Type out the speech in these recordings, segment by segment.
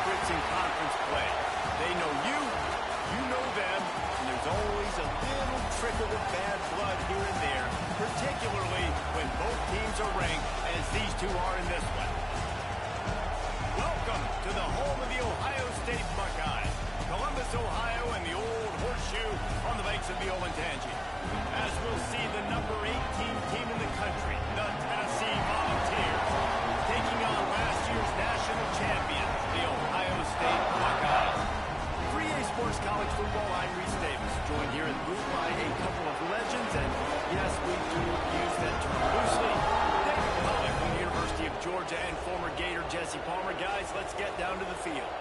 favorites in conference play. They know you, you know them, and there's always a little trickle of bad blood here and there, particularly when both teams are ranked, as these two are in this one. Welcome to the home of the Ohio State Buckeyes, Columbus, Ohio, and the old horseshoe on the banks of the Olentangy. As we'll see the number 18 team in the country, the Tennessee Volunteers, taking on last year's national champions, the Ohio State Buckeyes. 3A Sports College Football, I'm Reese Davis, joined here in the booth by a couple of legends, and yes, we do use that term loosely. David Pollack from the University of Georgia and former Gator Jesse Palmer. Guys, let's get down to the field.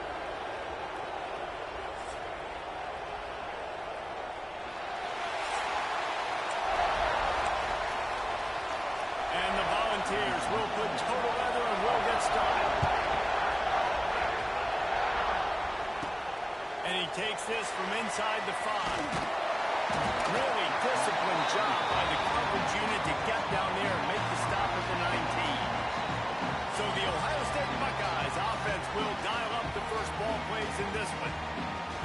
And the Volunteers will put total leather and we'll get started. And he takes this from inside the 5. Really disciplined job by the coverage unit to get down there and make the stop at the 19. So the Ohio State Buckeyes offense will dial up the first ball plays in this one.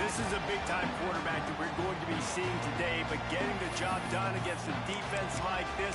This is a big-time quarterback that we're going to be seeing today, but getting the job done against a defense like this,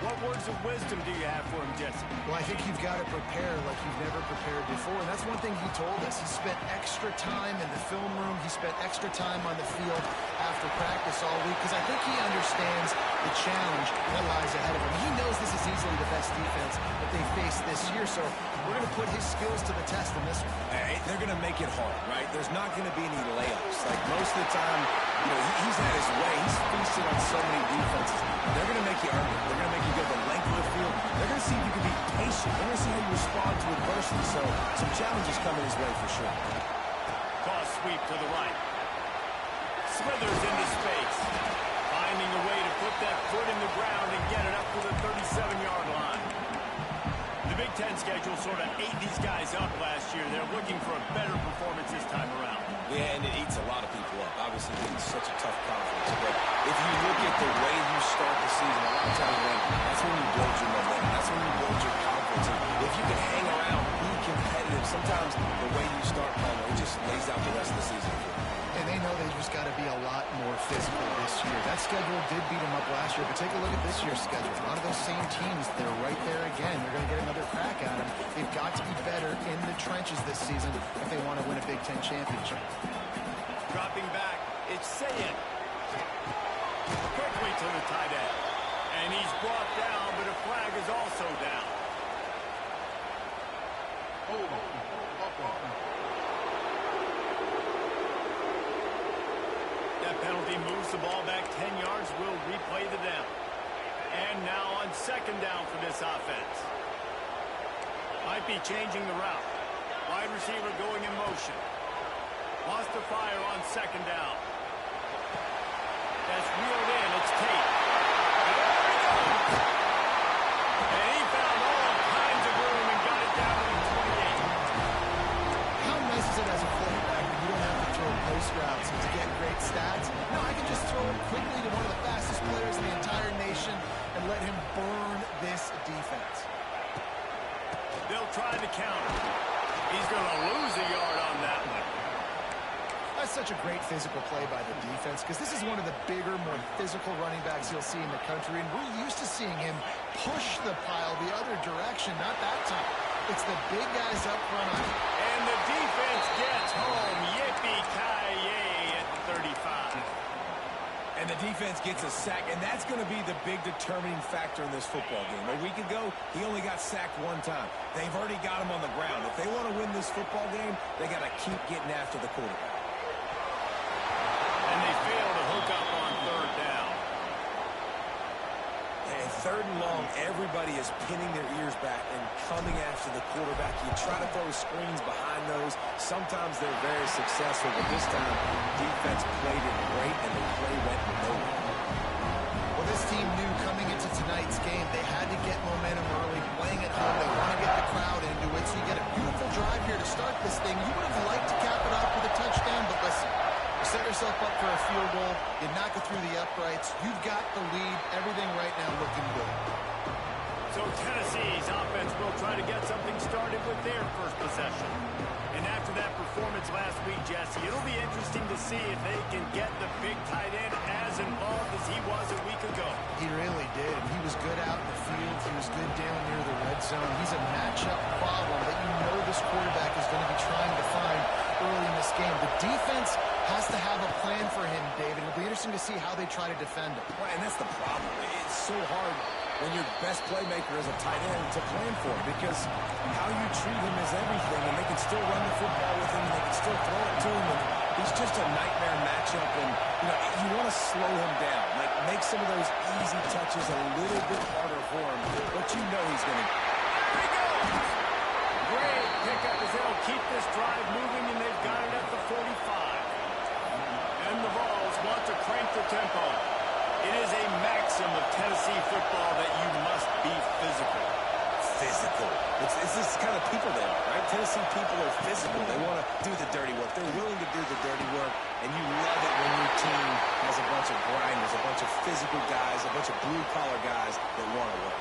what words of wisdom do you have for him, Jesse? Well, I think you've got to prepare like you've never prepared before, and that's one thing he told us. He spent extra time in the film room. He spent extra time on the field after practice all week, because I think he understands the challenge that lies ahead of him. He knows this is easily the best defense that they face this year, so we're going to put his skills to the test in this one. Hey, they're going to make it hard, right? There's not going to be any layups. Like most of the time, you know, he's had his way. He's feasted on so many defenses. They're going to make you earn it. They're going to make you go the length of the field. They're going to see if you can be patient. They're going to see how you respond to adversity. So some challenges coming his way for sure. Cross sweep to the right. Smithers into space. Finding a way to put that foot in the ground and get it up to the 37-yard line. The Big Ten schedule sort of ate these guys up last year. They're looking for a better performance this time around. Yeah, and it eats a lot of people up. Obviously, it's such a tough conference. But if you look at the way you start the season, a lot of times, that's when you build your momentum. That's when you build your confidence. And if you can hang around, be competitive, sometimes the way you start, it just lays out the rest of the season for you. And they know they just got to be a lot more physical this year. That schedule did beat them up last year, but take a look at this year's schedule. A lot of those same teams, they're right there again. They're going to get another crack at them. They've got to be better in the trenches this season if they want to win a Big Ten championship. Dropping back, it's Sayed. Quickly to the tight end. And he's brought down, but a flag is also down. That penalty moves the ball back 10 yards. We'll replay the down. And now on second down for this offense. Might be changing the route. Wide receiver going in motion. Lost the fire on second down. That's reeled in. It's Tate. There he goes. And he found all kinds of room and got it down to the 28. How nice is it as a quarterback when you don't have to throw post routes to get great stats? No, I can just throw it quickly to one of the fastest players in the entire nation and let him burn this defense. They'll try the counter. He's going to lose a yard on that one. That's such a great physical play by the defense, because this is one of the bigger, more physical running backs you'll see in the country, and we're used to seeing him push the pile the other direction. Not that time. It's the big guys up front on it. And the defense gets home. Yippee-ki-yay at the 35. And the defense gets a sack, and that's going to be the big determining factor in this football game. A week ago, he only got sacked one time. They've already got him on the ground. If they want to win this football game, they got to keep getting after the quarterback. And they fail to hook up on third down. And third and long, everybody is pinning their ears back and coming after the quarterback. You try to throw screens behind those. Sometimes they're very successful, but this time, defense played it great, and the play went nowhere. Well, this team knew coming into tonight's game they had to get momentum early, playing at home. They want to get the crowd into it, so you get a beautiful drive here to start this thing. You would have liked to cap it off with a touchdown, but listen, you set yourself up for a field goal, you knock it through the uprights, you've got the lead, everything right now looking good. So Tennessee's offense will try to get something started with their first possession. And after that performance last week, Jesse, it'll be interesting to see if they can get the big tight end as involved as he was a week ago. He really did. He was good out in the field. He was good down near the red zone. He's a matchup problem that you know this quarterback is going to be trying to find early in this game. The defense has to have a plan for him, David. It'll be interesting to see how they try to defend him. Right, and that's the problem. It's so hard when your best playmaker is a tight end to plan for him, because how you treat him is everything, and they can still run the football with him, and they can still throw it to him, and he's just a nightmare matchup, and you want to slow him down, like make some of those easy touches a little bit harder for him, but you know he's going to. There he goes! Great pickup as they'll keep this drive moving, and they've got it at the 45. And the Vols want to crank the tempo. It is a maxim of Tennessee football that you must be physical. Physical. It's this kind of people they are, right? Tennessee people are physical. They want to do the dirty work. They're willing to do the dirty work, and you love it when your team has a bunch of grinders, a bunch of physical guys, a bunch of blue-collar guys that want to work.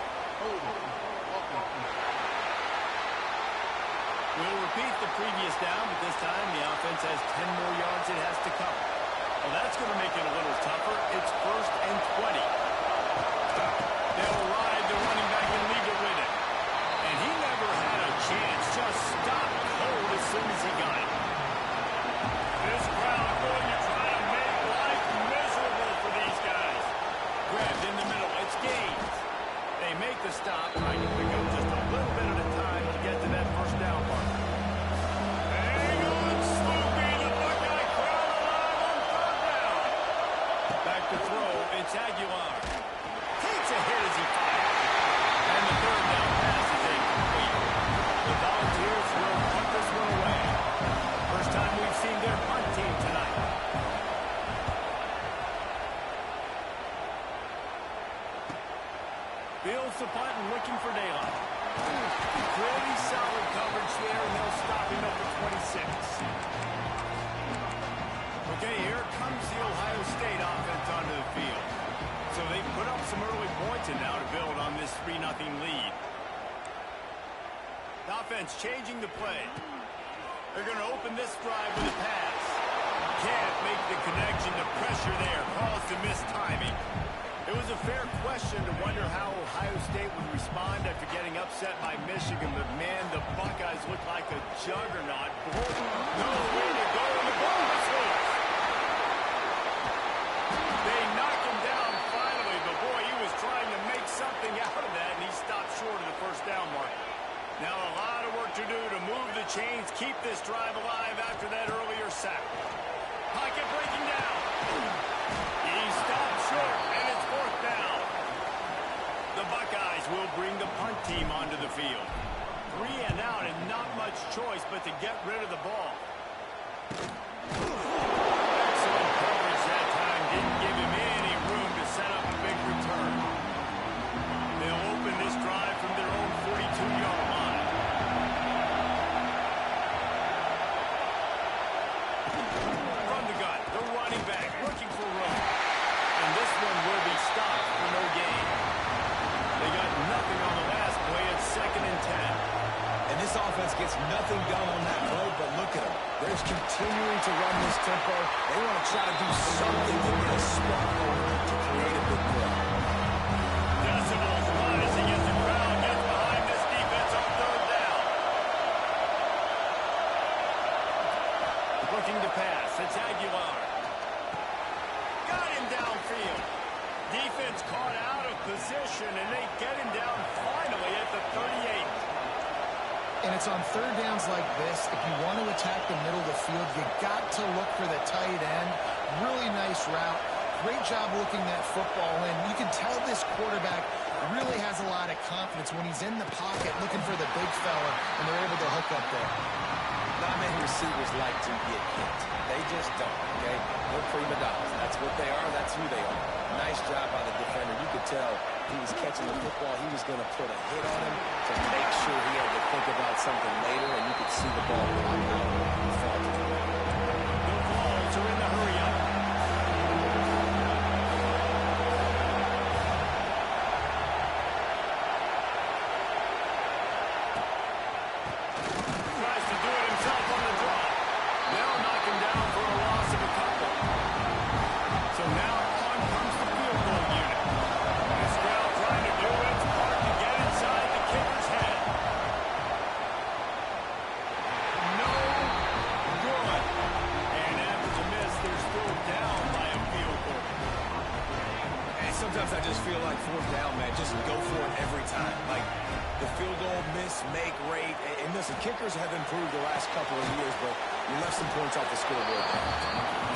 We'll repeat the previous down, but this time the offense has 10 more yards it has to cover. Well, that's going to make it a little tougher. It's 1st and 20. They'll ride the running back and leave it with it. And he never had a chance. Just stopped cold as soon as he got it. This crowd going to try to make life miserable for these guys. Grabbed in the middle. It's Gaines. They make the stop, trying to pick up just a little bit at a time to get to that first down mark. Hang on, Sloopy. The Buckeye crowd alive on 3rd down. Back to throw. It's Aguilar. Takes a hit as he fires. And the 3rd down pass is incomplete. The Volunteers will punt this one away. First time we've seen their punt team tonight. Fields the punt and looking for daylight. Pretty solid coverage there, and they'll stop him at the 26. Okay, here comes the Ohio State offense onto the field. So they put up some early points and now to build on this 3-0 lead. The offense changing the play. They're going to open this drive with a pass. Can't make the connection. The pressure there caused a missed timing. It was a fair question to wonder how Ohio State would respond after getting upset by Michigan, but man, the Buckeyes look like a juggernaut. No way to go, and the ball is loose. They knock him down finally, but boy, he was trying to make something out of that, and he stopped short of the first down mark. Now a lot of work to do to move the chains, keep this drive alive after that earlier sack. Pocket breaking down. He stopped short, and it's 4th down. The Buckeyes will bring the punt team onto the field. 3 and out, and not much choice but to get rid of the ball. Excellent coverage that time. Didn't give him any room to set up a big return. They'll open this drive from their own 42-yard line. From the gun, the running back looking for room. And this one will be stopped for no gain. They got nothing on the last play. It's 2nd and 10. And this offense gets nothing done on that play, but look at them. They're just continuing to run this tempo. They want to try to do something to get a spark to create a big play. Decibels rising as the crowd gets behind this defense on 3rd down. Looking to pass. It's Aguilar. Got him downfield. Defense caught out of position, and they get him down finally at the 38. And it's on 3rd downs like this. If you want to attack the middle of the field, you got to look for the tight end. Really nice route. Great job looking that football in. You can tell this quarterback really has a lot of confidence when he's in the pocket looking for the big fella, and they're able to hook up there. Not many receivers like to get hit. They just don't, okay? They're prima donnas. That's what they are. That's who they are. Nice job by the defender. You could tell he was catching the football. He was going to put a hit on him to make sure he had to think about something later, and you could see the ball pop out and fall to him. The Vols are in the hurry-up. sometimes I just feel like fourth down, man, just go for it every time. Like, the field goal miss-make rate. And listen, kickers have improved the last couple of years, but you left some points off the scoreboard.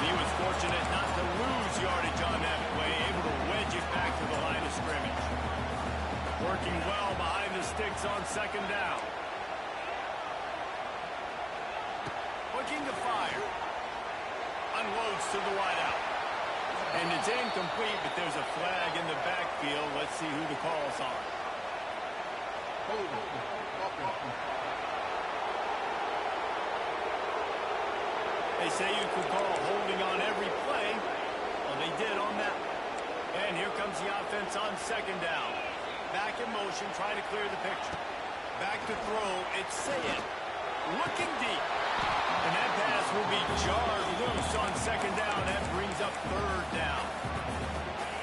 He was fortunate not to lose yardage on that play, able to wedge it back to the line of scrimmage. Working well behind the sticks on second down. Looking to fire. Unloads to the wideout. And it's incomplete, but there's a flag in the backfield. Let's see who the call's on. They say you could call holding on every play. Well, they did on that. And here comes the offense on second down. Back in motion, trying to clear the picture. Back to throw. It's Sayed. Looking deep. And that pass will be jarred loose on second down. That brings up third down.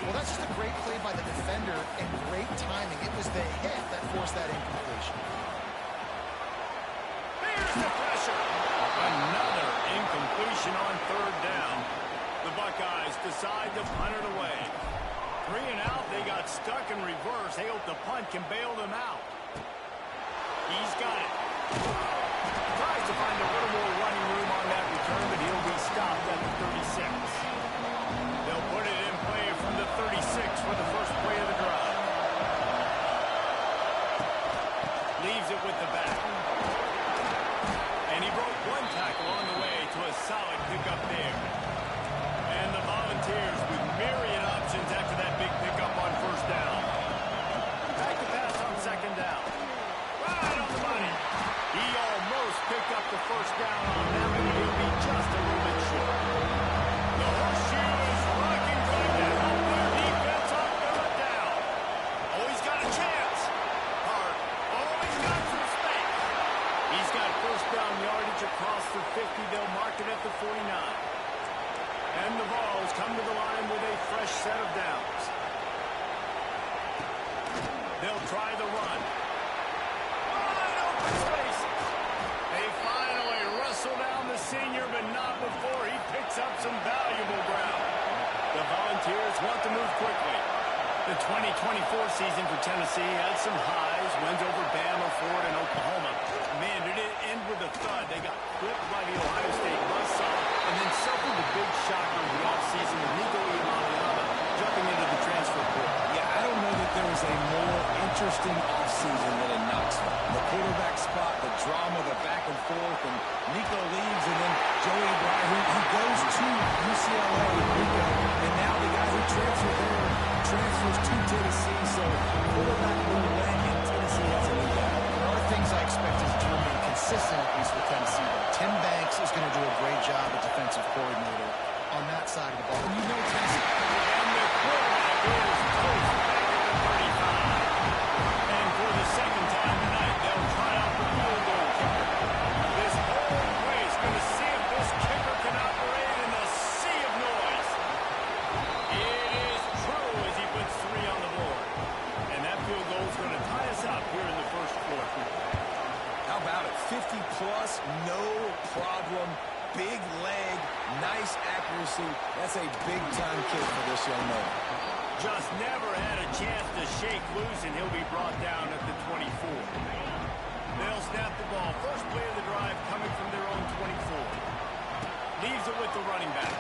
Well, that's just a great play by the defender and great timing. It was the hit that forced that incompletion. Here's the pressure. Another incompletion on third down. The Buckeyes decide to punt it away. 3 and out, they got stuck in reverse. They hope the punt can bail them out. He's got it. Tries to find a little more running room on that return, but he'll be stopped at the 36. They'll put it in play from the 36 for the first play of the drive. Leaves it with the back. And he broke one tackle on the way to a solid pickup there. And the Volunteers with myriad options after that big pickup on first down. Back to pass on second down. Right on the money. He almost picked up the first down on that, but he'll be just a little bit short. The horseshoe is rocking, trying to help their defense on third down. Oh, he's got a chance. Hart. Oh, he's got some space. He's got first down yardage across the 50. They'll mark it at the 49. And the Vols come to the line with a fresh set of downs. They'll try the run. Wide open space. They finally wrestle down the senior, but not before he picks up some valuable ground. The Volunteers want to move quickly. The 2024 season for Tennessee had some highs, wins over Bama, Ford, and Oklahoma. Man, did it end with a thud. They got whipped by the Ohio State buzzsaw and then suffered the big shocker of the offseason with Nico Iamaleava jumping into the transfer portal. Yeah, I don't know that there was a more interesting offseason than in Knoxville. The quarterback spot, the drama, the back and forth, and Nico leaves, and then Joey Bryan, who goes to UCLA, Nico, and now the guy who transferred there transfers to Tennessee, so quarterback roulette, and Tennessee has a new guy. There are things I expect us to remain consistent, at least with Tennessee, though. Tim Banks is going to do a great job as defensive coordinator on that side of the ball. And you know Tennessee. And the quarterback is close back at the 35. And for the second time tonight, they'll try out the field goal kicker. This whole play is going to see if this kicker can operate in a sea of noise. It is true as he puts 3 on the board. And that field goal is going to tie us up here in the first quarter. How about it? 50-plus, no problem. Big leg, nice accuracy. That's a big-time kick for this young man. Just never had a chance to shake loose, and he'll be brought down at the 24. They'll snap the ball. First play of the drive coming from their own 24. Leaves it with the running back.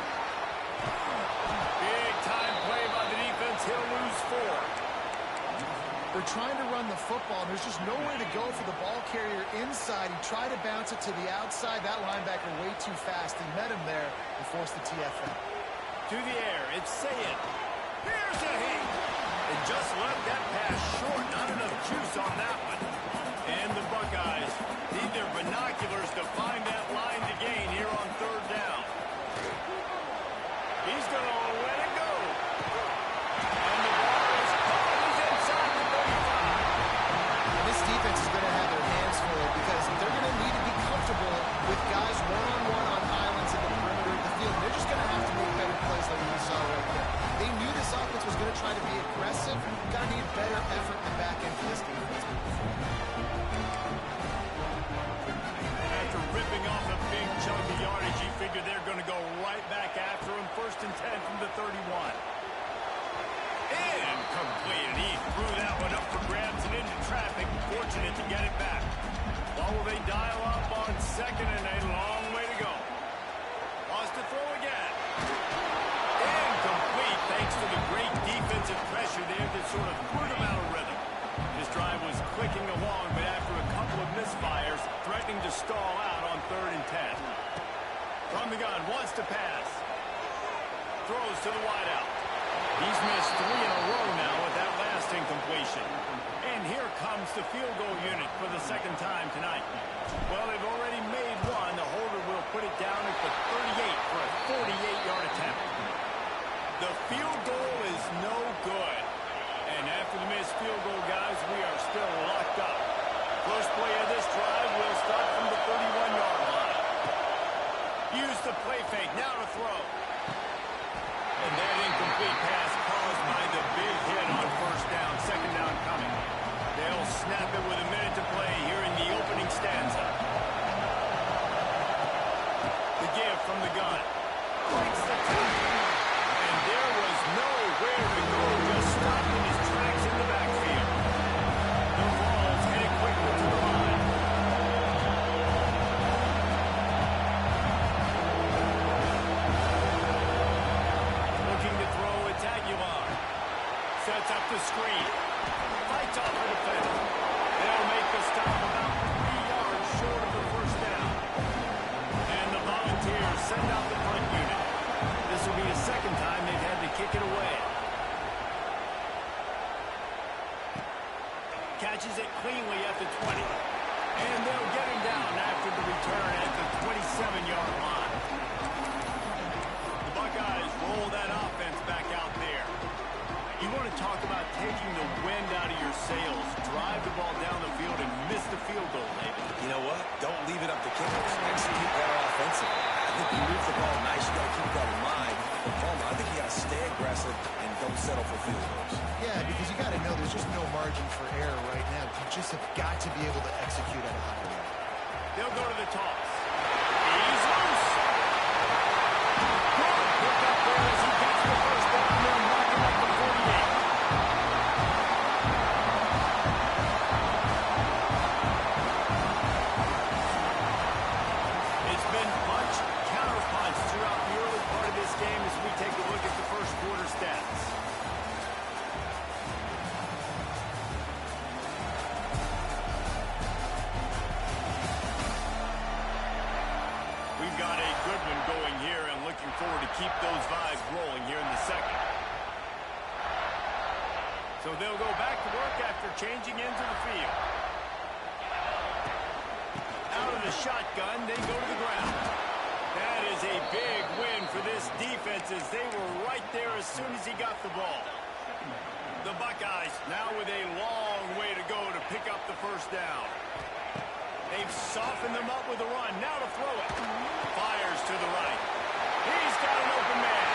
Big-time play by the defense. He'll lose 4. They're trying to run the football. There's just nowhere to go for the ball carrier inside. He tried to bounce it to the outside. That linebacker way too fast. He met him there and forced the TFL. To the air. It's Sayed. Here's a heat. And just left that pass short. Not enough juice on that one. And the Buckeyes need their binoculars to find that line to gain here on third down. He's going to let it go. And the ball is caught. He's inside the 35. This defense is going to have their hands full because they're going to need to be comfortable with guys one-on-one on islands in the perimeter of the field. They're just going to have to make better plays like we saw right there. They knew this offense was going to try to be aggressive. Got to need better effort in the back end for this defense. After ripping off a big chunk of yardage, you figure they're going to go right back after him. First and 10 from the 31. And to get it back. What will they dial up on second and a long way to go? Wants to throw again. Incomplete thanks to the great defensive pressure there that sort of threw them out of rhythm. This drive was clicking along, but after a couple of misfires, threatening to stall out on 3rd and 10. From the gun, wants to pass. Throws to the wideout. He's missed 3 in a row now with that last incompletion. And here comes the field goal unit for the second time tonight. Well, they've already made one. The holder will put it down at the 38 for a 48-yard attempt. The field goal is no good. And after the missed field goal, guys, we are still locked up. First play of this drive will start from the 31-yard line. Use the play fake. Now to throw. And that incomplete pass caused by the big hit on first down. Second down coming. They'll snap it with a minute to play here in the opening stanza. The give from the gun. Breaks the tackle. And there was nowhere to go. Just stopped in his tracks in the backfield. The Vols headed quickly to the line. Looking to throw, it's Aguilar. Sets up the screen. Fights off the defender. They'll make the stop about 3 yards short of the first down. And the Volunteers send out the punt unit. This will be the second time they've had to kick it away. Catches it cleanly at the 20. And they'll get him down after the return at the 27-yard line. The Buckeyes roll that offense back out there. You want to talk about taking the wind out of your sails. Drive the ball down the field and miss the field goal, David. You know what? Don't leave it up to kickers. Execute better offensively. I think you move the ball nice. You got to keep that in mind. But Palmer, I think you got to stay aggressive and don't settle for field goals. Yeah, because you got to know there's just no margin for error right now. You just have got to be able to execute at a high level. They'll go to the toss. He's loose. Good pick up there as he gets the first down. They'll mark him up to 48. It's been punch, counter punch throughout the early part of this game as we take a look at the first quarter stats. We've got a good one going here and looking forward to keep those vibes rolling here in the second. So they'll go back to work after changing into the field. Out of the shotgun, they go to the ground. That is a big win for this defense as they were right there as soon as he got the ball. The Buckeyes now with a long way to go to pick up the first down. They've softened them up with a run. Now to throw it. Fires to the right. He's got an open man.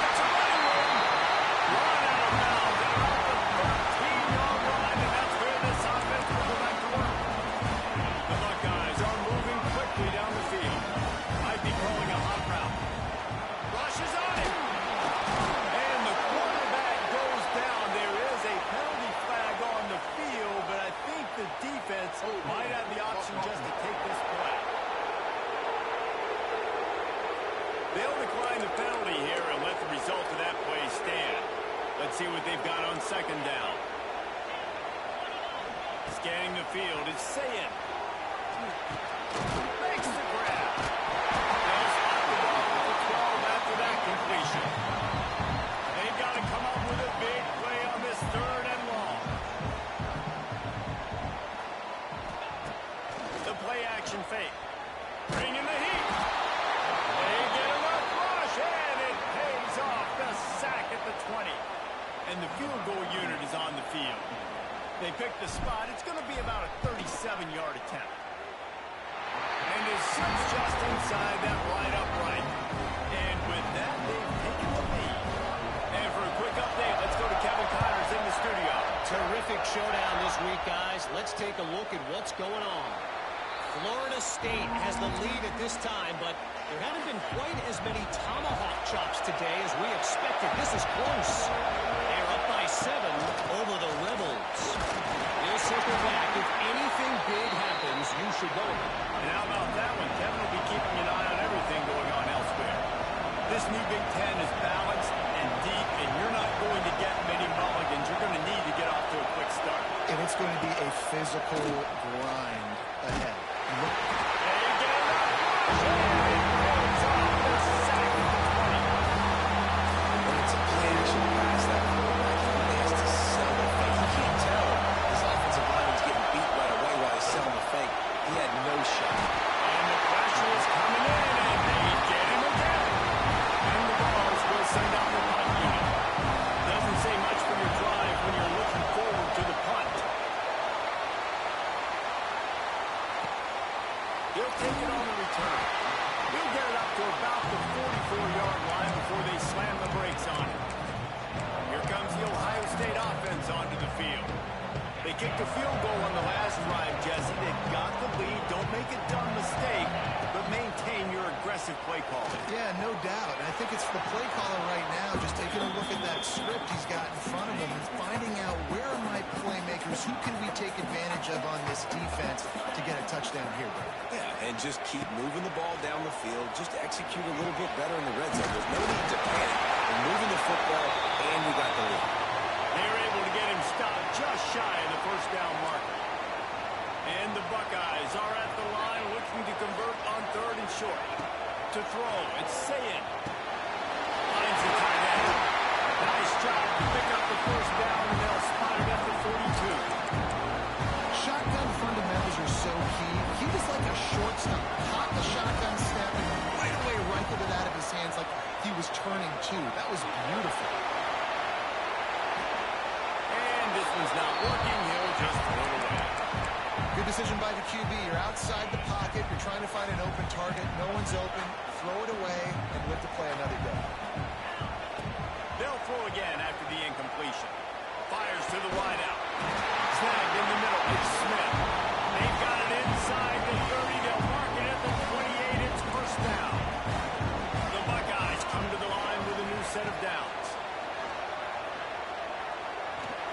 It's a running room. Run out of bounds at about the 13-yard line, and that's where this offense will go back to work. The Buckeyes are moving quickly down the field. Might be calling a hot route. Rushes on him. And the quarterback goes down. There is a penalty flag on the field, but I think the defense might have the option just to take this play. They'll decline the penalty here and let the result of that play stand. Let's see what they've got on second down. Scanning the field, it's Sayin. Makes the grab. They'll spot the ball at the 12 after that completion. They've got to come up with a big play on this third and long. The play action fake. Bring in the heat. They get a rough rush, and it pays off the sack at the 20. And the field goal unit is on the field. They pick the spot. It's going to be about a 37-yard attempt. And it sits just inside that right upright. And with that, they've taken the lead. And for a quick update, let's go to Kevin Connors in the studio. Terrific showdown this week, guys. Let's take a look at what's going on. Florida State has the lead at this time, but there haven't been quite as many tomahawk chops today as we expected. This is close. They're up by 7 over the Rebels. They'll circle back with should go with it. And how about that one? Kevin will be keeping an eye on everything going on elsewhere. This new Big Ten is balanced and deep, and you're not going to get many mulligans. You're going to need to get off to a quick start. And it's going to be a physical grind ahead. Look. They get it up. And it goes off the sack at the 20. When it's a play action pass, that quarterback has to sell the fake. You can't tell his offensive lineman's getting beat right away while he's selling the fake. He had no shot. And the pressure is coming in, and they get him again. And the balls will send out the punt unit. Doesn't say much for your drive when you're looking forward to the punt. He'll take it on the return. He'll get it up to about the 44-yard line before they slam the brakes on it. Here comes the Ohio State offense onto the field. They kicked a field goal on the last drive, Jesse. They got the lead. Don't make a dumb mistake, but maintain your aggressive play calling. Yeah, no doubt. And I think it's the play caller right now just taking a look at that script he's got in front of him and finding out where are my playmakers, who can we take advantage of on this defense to get a touchdown here, bro. Yeah, and just keep moving the ball down the field. Just execute a little bit better in the red zone. There's no need to panic. We're moving the football, and we got the lead. They were able to get him stopped just shy of the first down marker. And the Buckeyes are at the line looking to convert on 3rd and short. To throw, it's Sayin. Finds the tight end. Nice job to pick up the first down, and they'll spot it at the 42. Shotgun fundamentals are so key. He was like a shortstop, caught the shotgun snap and right away rifled it out of his hands like he was turning two. That was beautiful. And this one's not working. He'll just throw it away. Good decision by the QB. You're outside the pocket. You're trying to find an open target. No one's open. Throw it away and live to play another day. They'll throw again after the incompletion. Fires to the wideout. Snagged in the middle. It's Smith. They've got it inside the 30. They'll mark it at the 28. It's first down. The Buckeyes come to the line with a new set of downs.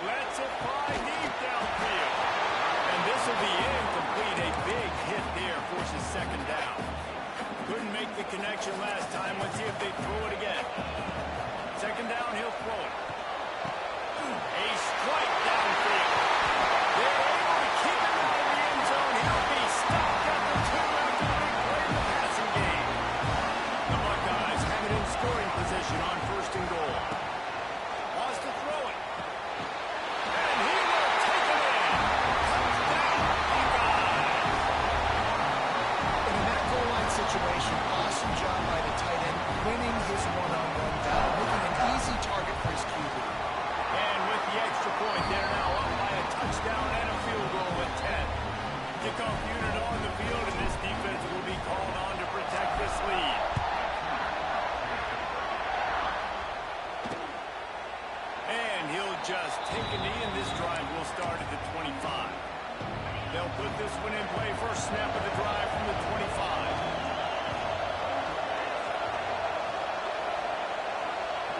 Lets it fly deep downfield. And this will be incomplete. A big hit there forces second down. Couldn't make the connection last time. Let's see if they throw it again. Second down, he'll throw it. A strike downfield. They're able to keep him out of the end zone. He'll be stopped at the 2 after the big play in the passing game. The Buckeyes have it in scoring position on 1st and goal. Wants to throw it. And he will take it in. Touchdown, Buckeyes. And in that goal line situation, awesome job by the tight end, winning his one-on-one battle, making an easy target for his QB. And with the extra point, they're now up by a touchdown and a field goal at 10. Kickoff unit on the field, and this defense will be called on to protect this lead. And he'll just take a knee, and this drive will start at the 25. They'll put this one in play. First snap of the drive from the 25.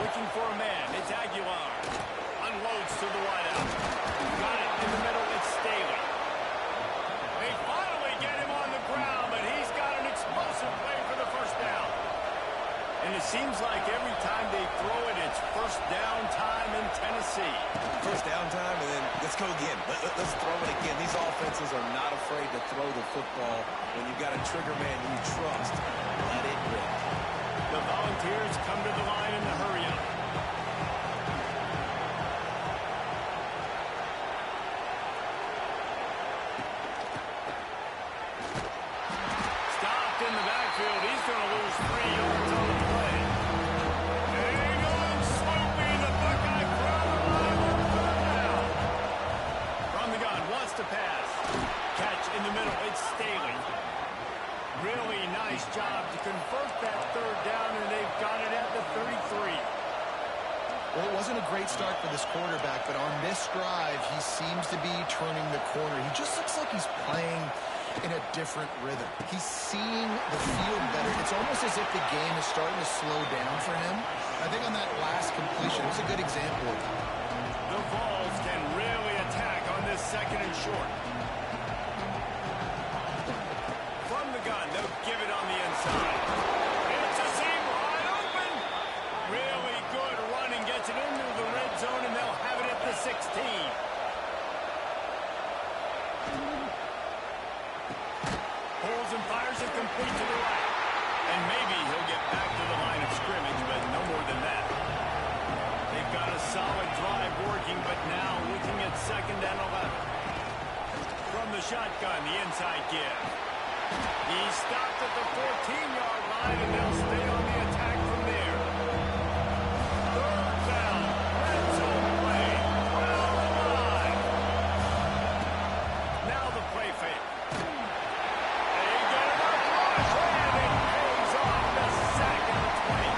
Looking for a man. It's Aguilar. Unloads to the wideout. Got it in the middle. It's Staley. They finally get him on the ground, but he's got an explosive play for the first down. And it seems like every time they throw it, it's first down time in Tennessee. First down time, and then let's go again. Let's throw it again. These offenses are not afraid to throw the football. When you've got a trigger man you trust, let it rip. The Volunteers come to the line in the hurry-up. Stopped in the backfield. He's going to lose 3 yards on the play. Hang on, swooping. The Buckeye crowd alive on 3rd down. From the gun, wants to pass. Catch in the middle. It's Staley. Really nice job to convert that 3rd down, and they've got it at the 33. Well, it wasn't a great start for this quarterback, but on this drive, he seems to be turning the corner. He just looks like he's playing in a different rhythm. He's seeing the field better. It's almost as if the game is starting to slow down for him. I think on that last completion, it was a good example of that. The Vols can really attack on this 2nd and short. 16. Pulls and fires it complete to the right. And maybe he'll get back to the line of scrimmage, but no more than that. They've got a solid drive working, but now looking at 2nd and 11. From the shotgun, the inside give. He stopped at the 14-yard line, and they'll stay on the attack from there. 3rd down, red zone play. Well alive. Now the play fake. They get it up, rush, and it pays off the sack at the 20.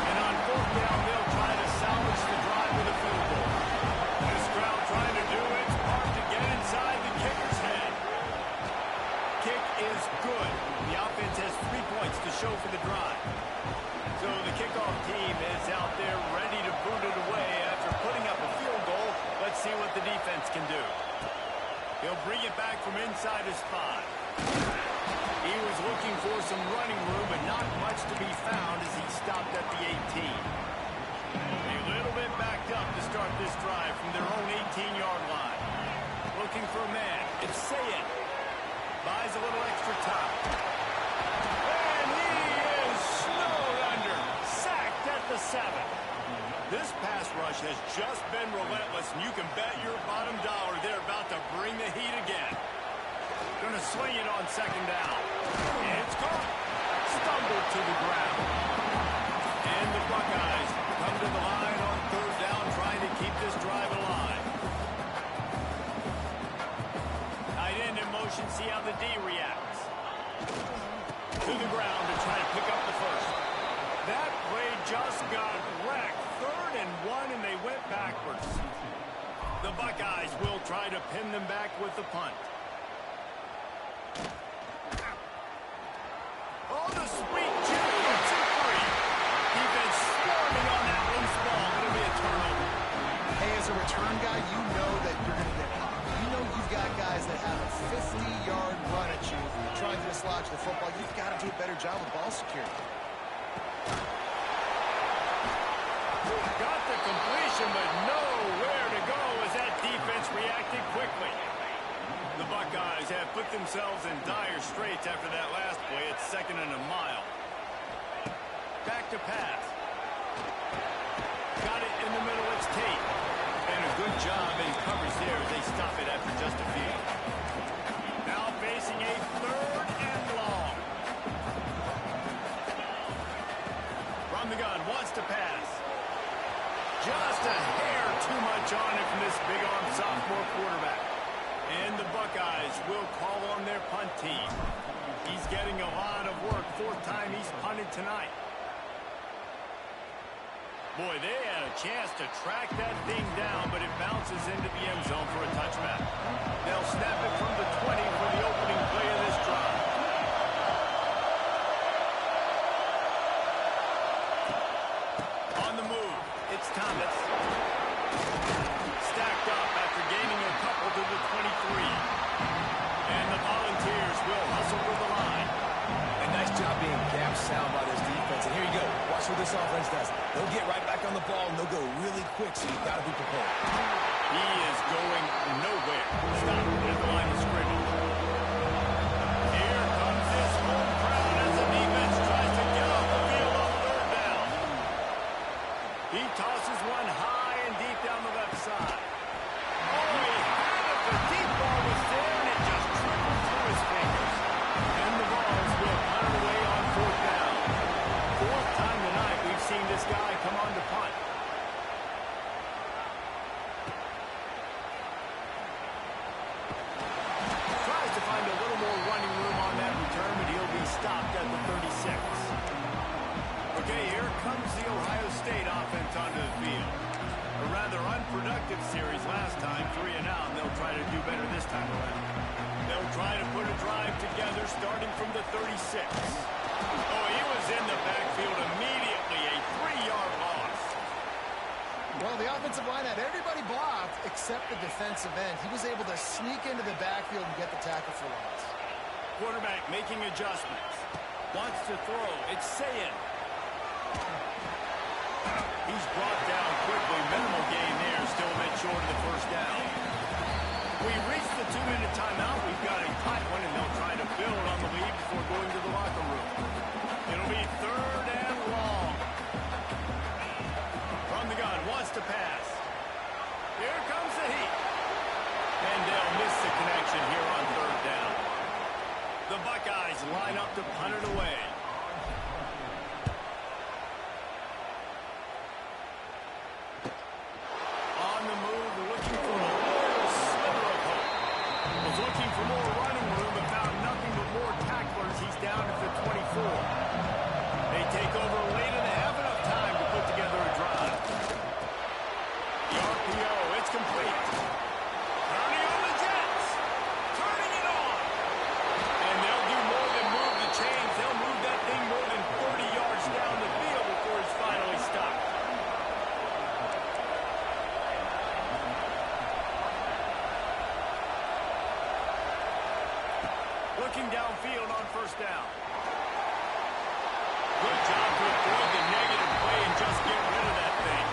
And on 4th down, they'll try to salvage the drive with a field goal. This crowd trying to do its part to get inside the kicker's head. Kick is good. The offense has 3 points to show for the drive. So the kickoff team is out there ready to boot it away after putting up a field goal. Let's see what the defense can do. He'll bring it back from inside his 5. He was looking for some running room, but not much to be found as he stopped at the 18. A little bit backed up to start this drive from their own 18-yard line. Looking for a man. It's Sayed. Buys a little extra time. And he is snowed under. Sacked at the 7. This pass rush has just been relentless, and you can bet your bottom dollar they're about to bring the heat again. Going to swing it on 2nd down. It's caught. Stumbled to the ground. And the Buckeyes come to the line on 3rd down, trying to keep this drive alive. Tight end in motion, see how the D reacts. To the ground to try to pick up the 1st. That play just got wrecked. 3rd and 1, and they went backwards. The Buckeyes will try to pin them back with the punt. Oh, the sweet chip gets it free. Defense swarming on that loose ball. It'll be a turnover. Hey, as a return guy, you know that you're going to get hot. You know you've got guys that have a 50-yard run at you trying to dislodge the football. You've got to do a better job with ball security. Got the completion, but nowhere to go as that defense reacted quickly. The Buckeyes have put themselves in dire straits after that last play. It's 2nd and a mile. Back to pass. Got it in the middle. It's Tate. And a good job in coverage there as they stop it after just a few. Now facing a 3rd and long. From the gun, wants to pass. Just a hair too much on it from this big-arm sophomore quarterback. And the Buckeyes will call on their punt team. He's getting a lot of work. 4th time he's punted tonight. Boy, they had a chance to track that thing down, but it bounces into the end zone for a touchback. They'll snap it from the 20 for the opening play of this drive. On the move, it's Thomas. Stacked up after gaining a couple to the 23. And the Volunteers will hustle for the line. A nice job being gap sound by this defense. And here you go. Watch what this offense does. They'll get right back on the ball, and they'll go really quick, so you've got to be prepared. He is going nowhere. Stop at the line of scrimmage. Here comes this home crowd as the defense tries to get off the field on 3rd down. He tosses one high and deep down the left side. Oh, he had it. The deep ball was there, and it just trickled through his fingers. And the Vols will punt it away on 4th down. 4th time tonight we've seen this guy come on to punt. Tries to find a little more running room on that return, but he'll be stopped at the 36. Okay, here comes the Ohio State offense onto the field. A rather unproductive series last time, 3 and out, and they'll try to do better this time around. They'll try to put a drive together starting from the 36. Oh, he was in the backfield immediately, a 3-yard loss. Well, the offensive line had everybody blocked except the defensive end. He was able to sneak into the backfield and get the tackle for loss. Quarterback making adjustments. Wants to throw. It's Sayed. He's brought down quickly. Minimal gain there. Still a bit short of the Looking downfield on first down. Good job to avoid the negative play and just get rid of that thing.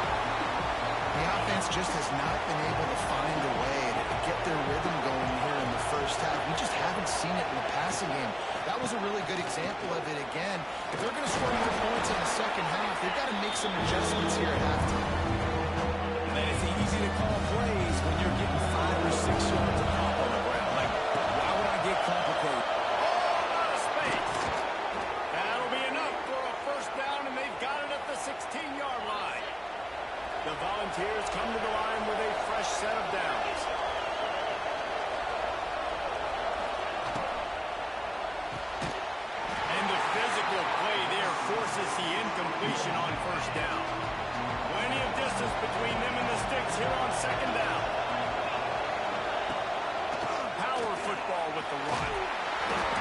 The offense just has not been able to find a way to get their rhythm going here in the first half. We just haven't seen it in the passing game. That was a really good example of it again. If they're going to score more points in the second half, they've got to make some adjustments here at halftime. Man, it's easy to call plays when you're getting 5 or 6 yards of pop on the ground. Like, why would I get complicated? Oh, out of space. That'll be enough for a first down, and they've got it at the 16-yard line. The Volunteers come to the line with a fresh set of downs. And the physical play there forces the incompletion on first down. Plenty of distance between them and the sticks here on second down. Power football with the run.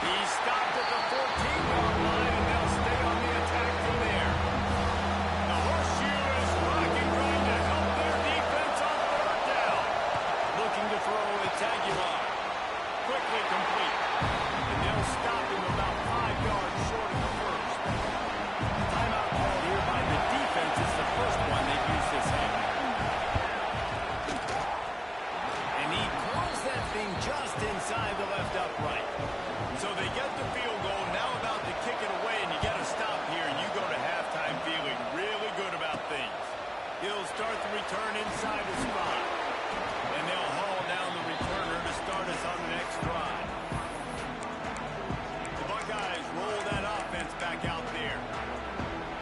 He stopped at the 14-yard line, and they'll stay on the attack from there. The horseshoe is rocking, trying to help their defense on third down. Looking to throw, it's Aguilar. Quickly complete. And they'll stop him about 5 yards short of the first. Timeout called here by the defense is the first one they've used this half. And he curls that thing just inside the left upright. So they get the field goal, now about to kick it away, and you get a stop here, and you go to halftime feeling really good about things. He'll start the return inside his spot. And they'll haul down the returner to start us on the next drive. The Buckeyes roll that offense back out there.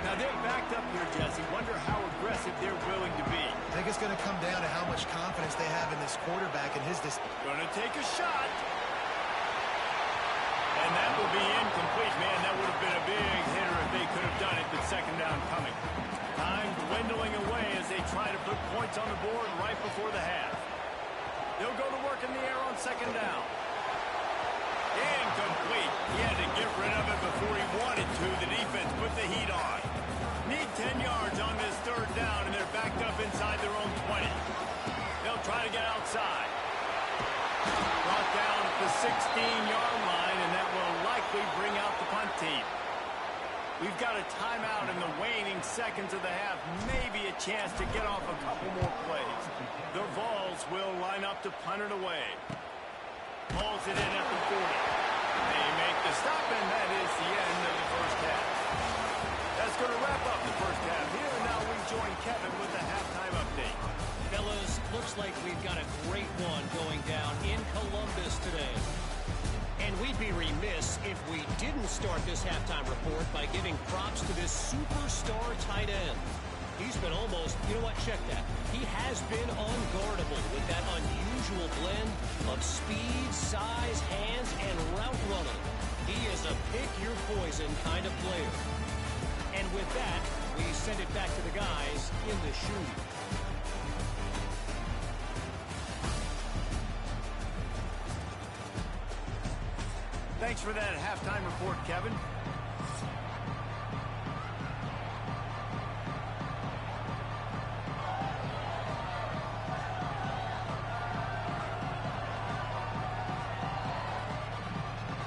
Now they're backed up here, Jesse. Wonder how aggressive they're willing to be. I think it's going to come down to how much confidence they have in this quarterback and his Gonna take a shot. And that will be incomplete. Man, that would have been a big hitter if they could have done it, but second down coming. Time dwindling away as they try to put points on the board right before the half. They'll go to work in the air on second down. Incomplete. He had to get rid of it before he wanted to. The defense put the heat on. Need 10 yards on this third down, and they're backed up inside their own 20. They'll try to get outside. Brought down at the 16-yard line, and that will likely bring out the punt team. We've got a timeout in the waning seconds of the half. Maybe a chance to get off a couple more plays. The Vols will line up to punt it away. Hauls it in at the 40. They make the stop, and that is the end of the first half. That's going to wrap up the first half here. And now we join Kevin with the halftime update. Fellas, looks like we've got a great one going down in Columbus today. And we'd be remiss if we didn't start this halftime report by giving props to this superstar tight end. He's been almost, you know what, check that. He has been unguardable with that unusual blend of speed, size, hands, and route running. He is a pick-your-poison kind of player. And with that, we send it back to the guys in the shoe. Thanks for that halftime report, Kevin.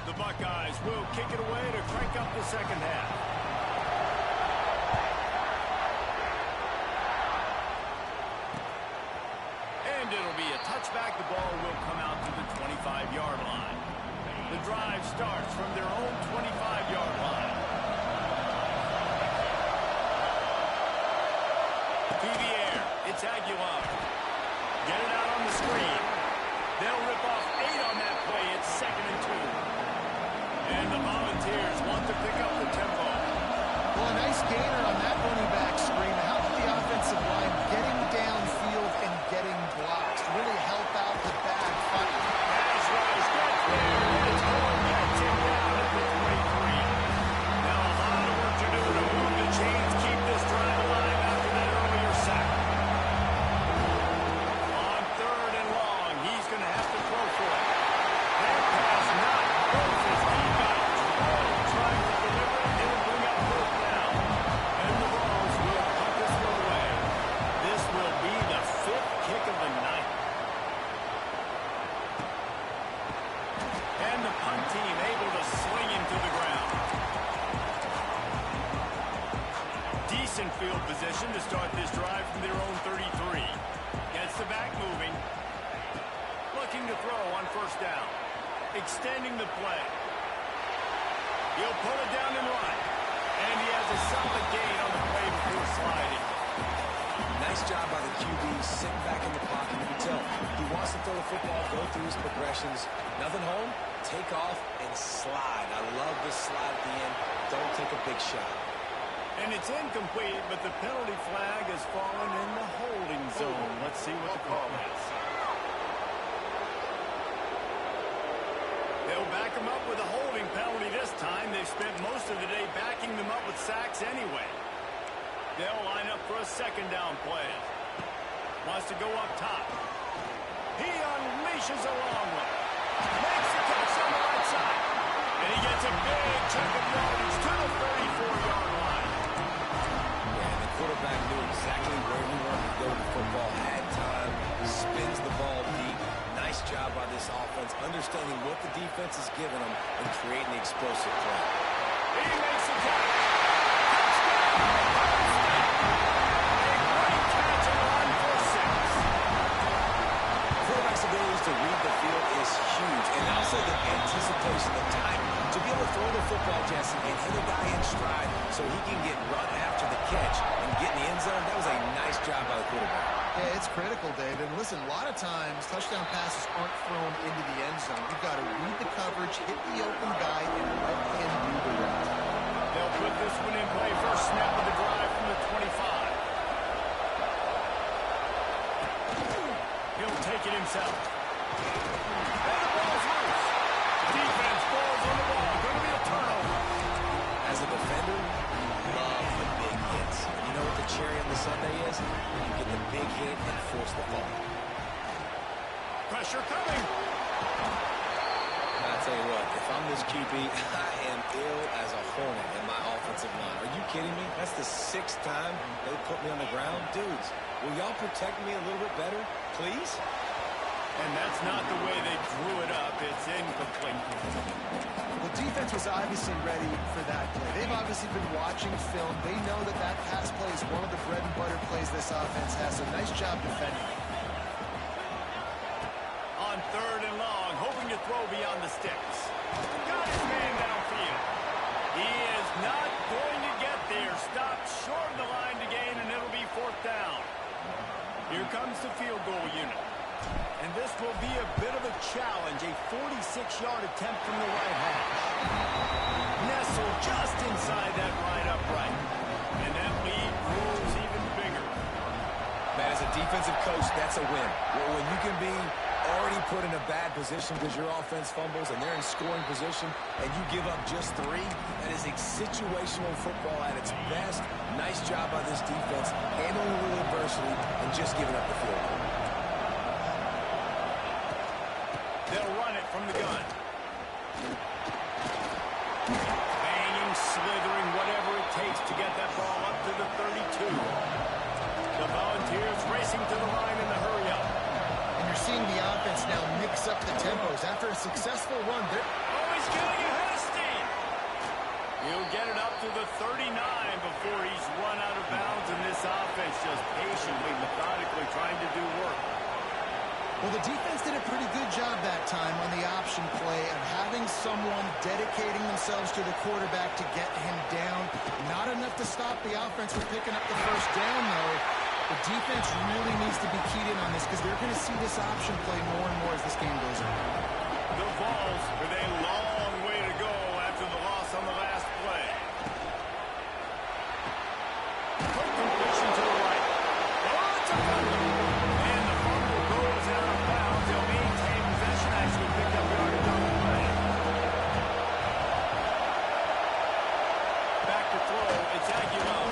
The Buckeyes will kick it away to crank up the second half. And it'll be a touchback. The ball will come out to the 25-yard line. The drive starts from their own 25-yard line. To the air, it's Aguilar. Get it out on the screen. They'll rip off 8 on that play. It's 2nd and 2. And the Volunteers want to pick up the tempo. Well, a nice gainer on that running back screen. How about the offensive line getting downfield and getting blocks? Really help out the bad fight. Pass rush gets there. It's Hall gets him down at the 23. Now a lot of work to do to move the chains, keep this drive alive after that earlier sack. On 3rd and long, he's going to have to throw for it. That pass not both his teammates. Trying to deliver it, it'll bring up 4th down. And the Vols will punt this one away. This down. Extending the play. He'll pull it down and run. And he has a solid gain on the play before sliding. Nice job by the QB, sitting back in the pocket. You can tell he wants to throw the football, go through his progressions. Nothing home, take off, and slide. I love this slide at the end. Don't take a big shot. And it's incomplete, but the penalty flag has fallen in the holding zone. Let's see what the call is. They'll back him up with a holding penalty this time. They've spent most of the day backing them up with sacks anyway. They'll line up for a second down play. Wants to go up top. He unleashes a long one. Makes the catch on the right side. And he gets a big chunk of yardage to the 34-yard line. Yeah, the quarterback knew exactly where he wanted to go with the football. Had time, spins the ball deep. Nice job by this offense, understanding what the defense is giving them and creating the explosive play. He makes the catch. To read the field is huge, and also the anticipation, the time to be able to throw the football, Jesse, and hit a guy in stride so he can get run after the catch and get in the end zone. That was a nice job by the quarterback. Yeah, it's critical, Dave. And listen, a lot of times touchdown passes aren't thrown into the end zone. You've got to read the coverage, hit the open guy, and let him do the rest. They'll put this one in play. First snap of the drive from the 25. He'll take it himself. And the ball's loose. Defense falls on the ball. Going to be a turnover. As a defender, love the big hits. And you know what the cherry on the sundae is? You get the big hit and force the ball. Pressure coming. I tell you what, if I'm this QB, I am ill as a hornet in my offensive line. Are you kidding me? That's the 6th time they put me on the ground. Dudes, will y'all protect me a little bit better, please? And that's not the way they drew it up. It's incomplete. The defense was obviously ready for that play. They've obviously been watching film. They know that that pass play is one of the bread and butter plays this offense has. So nice job defending. On 3rd and long, hoping to throw beyond the sticks. Got his man downfield. He is not going to get there. Stopped short of the line to gain, and it'll be 4th down. Here comes the field goal unit. And this will be a bit of a challenge, a 46-yard attempt from the right hash. Nestled just inside that right upright. And that lead grows even bigger. Man, as a defensive coach, that's a win. When you can be already put in a bad position because your offense fumbles and they're in scoring position and you give up just 3, that is a situational football at its best. Nice job by this defense, handling a little adversity and just giving up the field goal. They'll run it from the gun. Banging, slithering, whatever it takes to get that ball up to the 32. The Volunteers racing to the line in the hurry-up. And you're seeing the offense now mix up the tempos. After a successful run, they're... Oh, he's getting ahead of steam. He'll get it up to the 39 before he's run out of bounds, and this offense just patiently, methodically trying to do work. Well, the defense did a pretty good job that time on the option play of having someone dedicating themselves to the quarterback to get him down. Not enough to stop the offense from picking up the first down, though. The defense really needs to be keyed in on this because they're going to see this option play more and more as this game goes on. The Vols with a long way to go after the loss on the last play. Quick completion to the right. Oh, it's a fumble. And the fumble goes out of bounds. They'll maintain possession. Actually picked up yardage on the play. Back to throw. It's Aguilar.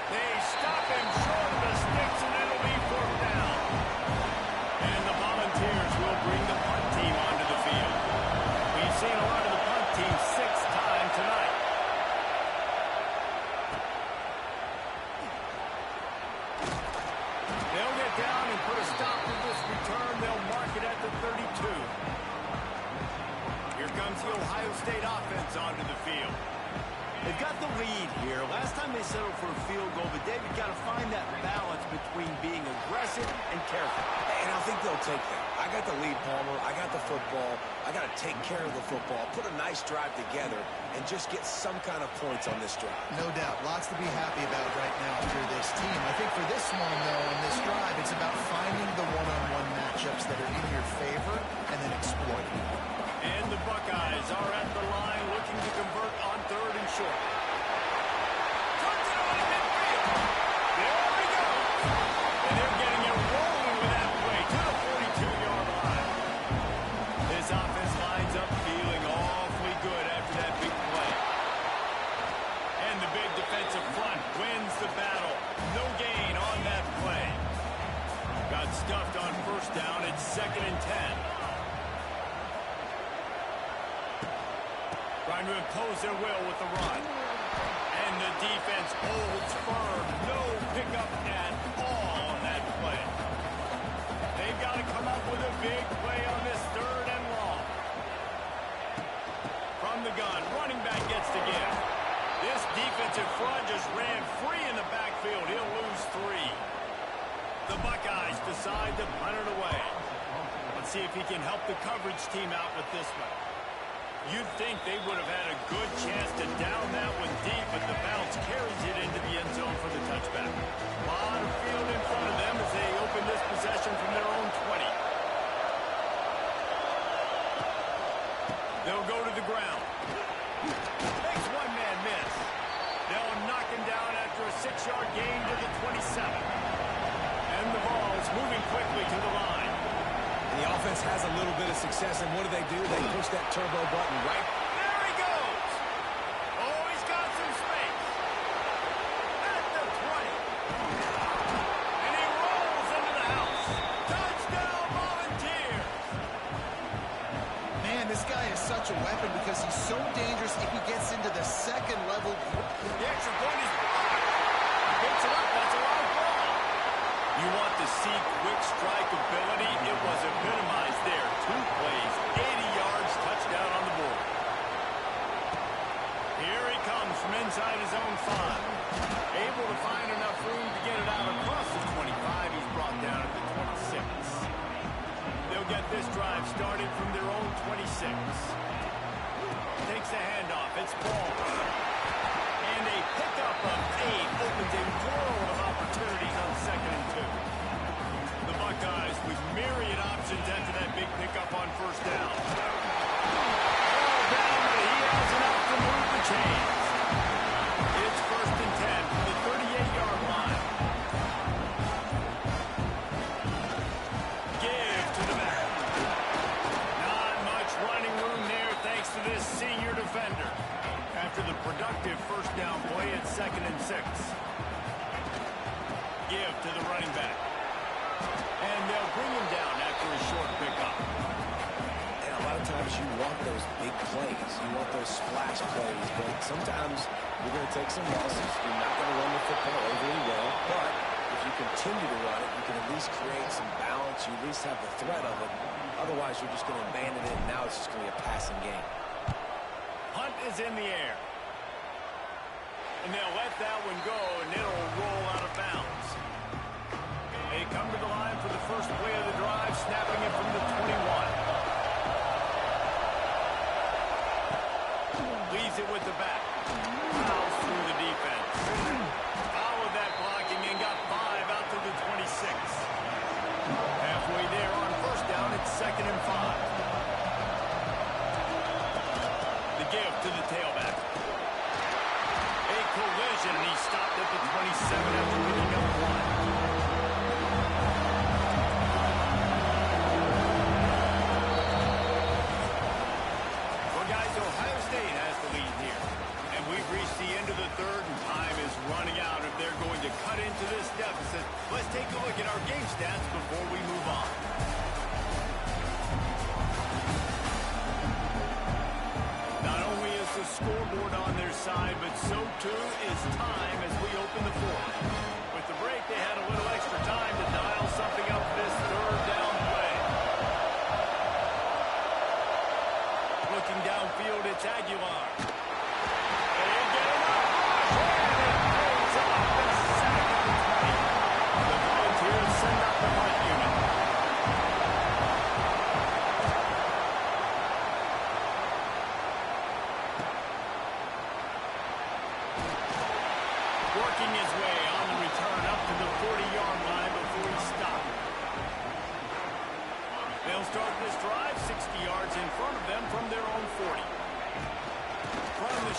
They stop him short of the sticks, and it'll be 4th down. And the Volunteers will bring the punt team onto the field. We've seen a lot of the punt team 6 times tonight. They'll get down and put a stop to this return. They'll mark it at the 32. Here comes the Ohio State offense onto the field. They've got the lead here. Last time they settled for a field goal, but David got to find that balance between being aggressive and careful. And I think they'll take that. I got the lead, Palmer. I got the football. I got to take care of the football, put a nice drive together, and just get some kind of points on this drive. No doubt. Lots to be happy about right now for this team. I think for this one, though, on this drive, it's about finding the one-on-one matchups that are in your favor and then exploiting them. And the Buckeyes are at the line looking to convert on 3rd and short. Turns it on to midfield. There we go. And they're getting it rolling with that play to the 42-yard line. This offense lines up feeling awfully good after that big play. And the big defensive front wins the battle. No gain on that play. Got stuffed on 1st down. It's 2nd and 10. Trying to impose their will with the run. And the defense holds firm. No pickup at all on that play. They've got to come up with a big play on this 3rd and long. From the gun, running back gets to give. This defensive front just ran free in the backfield. He'll lose 3. The Buckeyes decide to punt it away. Let's see if he can help the coverage team out with this one. You'd think they would have had a good chance to down that one deep, but the bounce carries it into the end zone for the touchback. A lot of field in front of them as they open this possession from their own 20. They'll go to the ground. Makes one man miss. They'll knock him down after a 6-yard gain to the 27. And the ball's moving quickly to the line. The offense has a little bit of success, and what do? They push that turbo button right. There he goes. Oh, he's got some space. At the 20. And he rolls into the house. Touchdown, Volunteers. Man, this guy is such a weapon because he's so dangerous if he gets into the 2nd level. The extra point is blocked. Picks it up. That's a long ball. You want to see quick strike ability? It was epitomized there. 2 plays, 80 yards, touchdown on the board. Here he comes from inside his own 5. Able to find enough room to get it out across the 25. He's brought down at the 26. They'll get this drive started from their own 26. Takes a handoff. It's ball. And a pickup of 8 opens a world of opportunities on 2nd and 2. The Buckeyes with myriad options after that big pickup on 1st down. All down, but he has enough to move the chains. It's 1st and 10 from the 38-yard line. Give to the back. Not much running room there thanks to this senior defender. After the productive 1st down play, it's 2nd and 6. Give to the running back. And they'll bring him down after a short pickup. And a lot of times you want those big plays. You want those splash plays. But sometimes you're going to take some losses. You're not going to run the football overly well. But if you continue to run it, you can at least create some balance. You at least have the threat of it. Otherwise, you're just going to abandon it, and now it's just going to be a passing game. Hunt is in the air. And they'll let that one go, and it'll roll out of bounds. They come to the line for the first play of the drive, snapping it from the 21. Leaves it with the back. Fouls through the defense. Followed that blocking and got 5 out to the 26. Halfway there on 1st down, it's 2nd and 5. The give to the tailback. A collision, and he stopped at the 27 after picking up 1. Ohio State has the lead here. And we've reached the end of the 3rd, and time is running out if they're going to cut into this deficit. Let's take a look at our game stats before we move on. Not only is the scoreboard on their side, but so too is time as we open the 4th. With the break, they had a little extra time to dial something up for this 3rd down play. Looking downfield, it's Aguilar. They get him up. And it pays off the sack at the 20. The Volunteers send out the punt unit.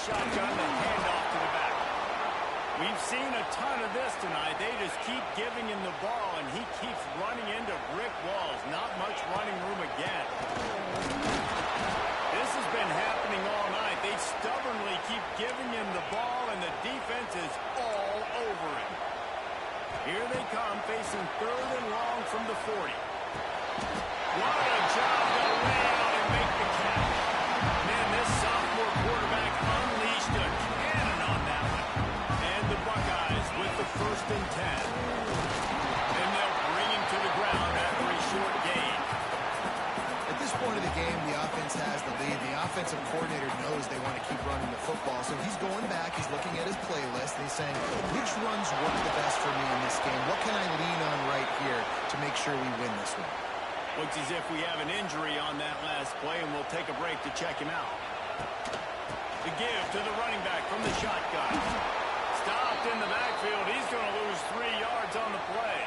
shotgun, the handoff to the back. We've seen a ton of this tonight. They just keep giving him the ball, and he keeps running into brick walls. Not much running room again. This has been happening all night. They stubbornly keep giving him the ball, and the defense is all over him. Here they come, facing 3rd and long from the 40. What a job to lay out and make the catch. Man, this sophomore quarterback unleashed a cannon on that one. And the Buckeyes with the 1st and 10. And they'll bring him to the ground after a short gain. At this point of the game, the offense has the lead. The offensive coordinator knows they want to keep running the football. So he's going back, he's looking at his playlist, and he's saying, which runs work the best for me in this game? What can I lean on right here to make sure we win this one? Looks as if we have an injury on that last play, and we'll take a break to check him out. The give to the running back from the shotgun. Stopped in the backfield. He's going to lose 3 yards on the play.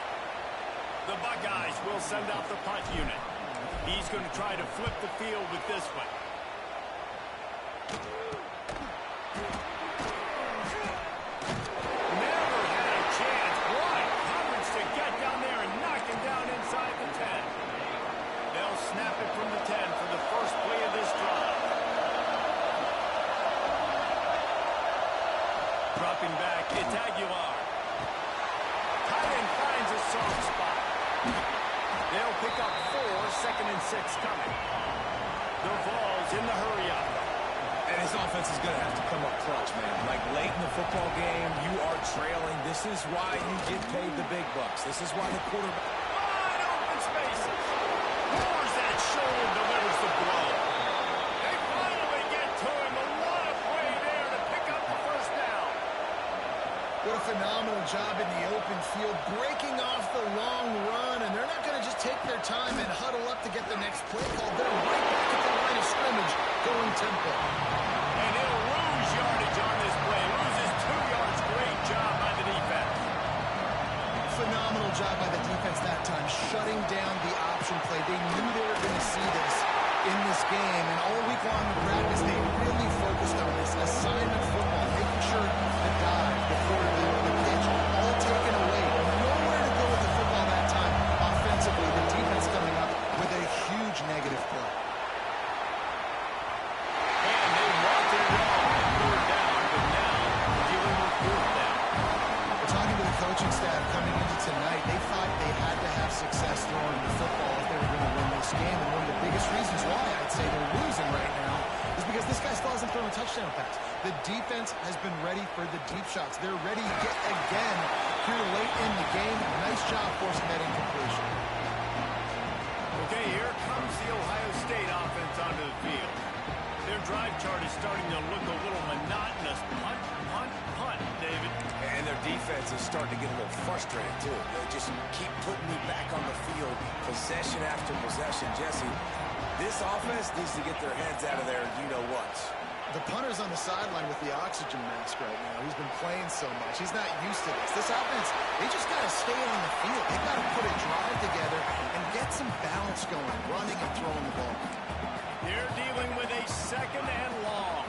The Buckeyes will send out the punt unit. He's going to try to flip the field with this one. Never had a chance. What coverage to get down there and knock him down inside the 10. They'll snap it from the 10 for the first play of this drive. Dropping back, it's Aguilar. Tight end finds a soft spot. They'll pick up 4, 2nd and 6 coming. The Vols in the hurry-up. And his offense is going to have to come up clutch, man. Like, late in the football game, you are trailing. This is why you get paid the big bucks. This is why the quarterback... Wide open spaces. Pours that shoulder, delivers the blow. They finally get to him. A lot of play there to pick up the 1st down. What a phenomenal job in the open field, breaking off the long run, and they're not going to just take their time and huddle up to get the next play call. They're right back at the line of scrimmage, going tempo. And he'll lose yardage on this play. Loses 2 yards. Great job by the defense. Phenomenal job by the defense that time, shutting down the option play. They knew they were going to see this in this game, and all week long in practice, they really focused on this assignment football, making sure the dive, the quarterback, the pitch, all taken away. Nowhere to go with the football that time. Offensively, the defense coming up with a huge negative play. And they wanted it all on 3rd down, but now dealing with 4th down. We're talking to the coaching staff coming into tonight. They thought they had to have success throwing the football if they were going to win this game. And one of the biggest reasons why I'd say they're losing right now is because this guy still hasn't thrown a touchdown pass. The defense has been ready for the deep shots. They're ready yet again here late in the game. Nice job forcing that incompletion. Okay, here comes the Ohio State offense onto the field. Their drive chart is starting to look a little monotonous. Punt, punt, punt, David. And their defense is starting to get a little frustrated, too. They just keep putting me back on the field, possession after possession. Jesse, this offense needs to get their heads out of there, you-know-what. The punter's on the sideline with the oxygen mask right now. He's been playing so much. He's not used to this. This offense, they just got to stay on the field. They've got to put a drive together and get some balance going, running and throwing the ball. They're dealing with a 2nd and long.